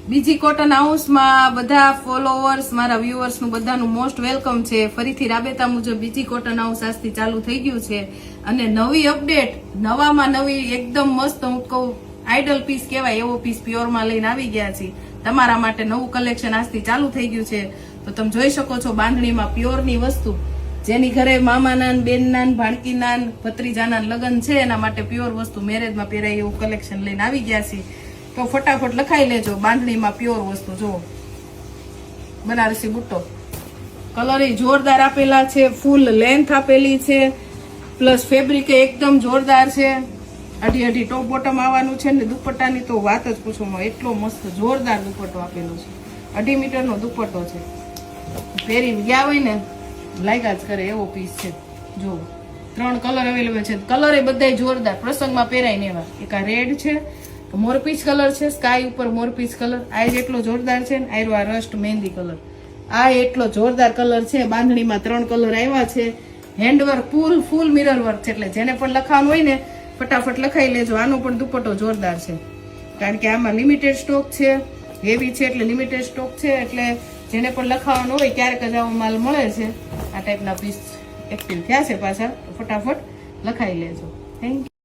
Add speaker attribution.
Speaker 1: બીજી કોટન હાઉસમાં બધા ફોલોવર્સ મારા વ્યુઅર્સનું બધાનું મોસ્ટ વેલકમ છે. ફરીથી રાબેતા મુજબ બીજી કોટન હાઉસ આજથી ચાલુ થઈ ગયું છે અને નવી અપડેટ, નવામાં નવી એકદમ મસ્ત, હું કહું આઈડલ પીસ કહેવાય એવો પીસ પ્યોરમાં લઈને આવી ગયા છીએ તમારા માટે. નવું કલેક્શન આજથી ચાલુ થઈ ગયું છે. તો તમે જોઈ શકો છો બાંધણીમાં પ્યોરની વસ્તુ, જેની ઘરે મામાના, બેનના, ભાણકીના, ભત્રીજાના લગ્ન છે એના માટે પ્યોર વસ્તુ મેરેજમાં પહેરાય એવું કલેક્શન લઈને આવી ગયા છીએ. તો ફટાફટ લખાઈ લેજો બાંધણીમાં પ્યોર વસ્તુ. જો બનારસી બુટ્ટો, કલર જોરદાર આપેલા છે, ફૂલ લેન્થ આપેલી છે, પ્લસ ફેબ્રિક એકદમ જોરદાર છે. અઢી અઢી ટોપ બોટમ આવવાનું છે ને દુપટ્ટાની તો વાત જ પૂછો, એટલો મસ્ત જોરદાર દુપટ્ટો આપેલો છે. 2.5 મીટરનો દુપટ્ટો છે. પહેરી ગયા હોય ને લાગ્યા જ કરે એવો પીસ છે. જો 3 કલર અવેલેબલ છે. કલર એ બધા જોરદાર, પ્રસંગમાં પહેરાય ને એવા. એક આ રેડ છે, મોરપીચ કલર છે, સ્કાય ઉપર મોરપીચ કલર. આ એટલો જોરદાર છે ને આયરો આ રસ્ટ મહેંદી કલર. આ એટલો જોરદાર કલર છે. બાંધણીમાં 3 કલર આવ્યા છે. હેન્ડવર્ક ફૂલ મિરર વર્ક છે. એટલે જેને પણ લખાવાનું હોય ને ફટાફટ લખાઈ લેજો. આનો પણ દુપટ્ટો જોરદાર છે, કારણ કે આમાં લિમિટેડ સ્ટોક છે, હેવી છે એટલે લિમિટેડ સ્ટોક છે. એટલે જેને પણ લખાવાનું હોય ક્યારેક જ આવો માલ મળે છે. આ ટાઈપના પીસ એક્ટિવ થયા છે પાછા, ફટાફટ લખાઈ લેજો. Thank you.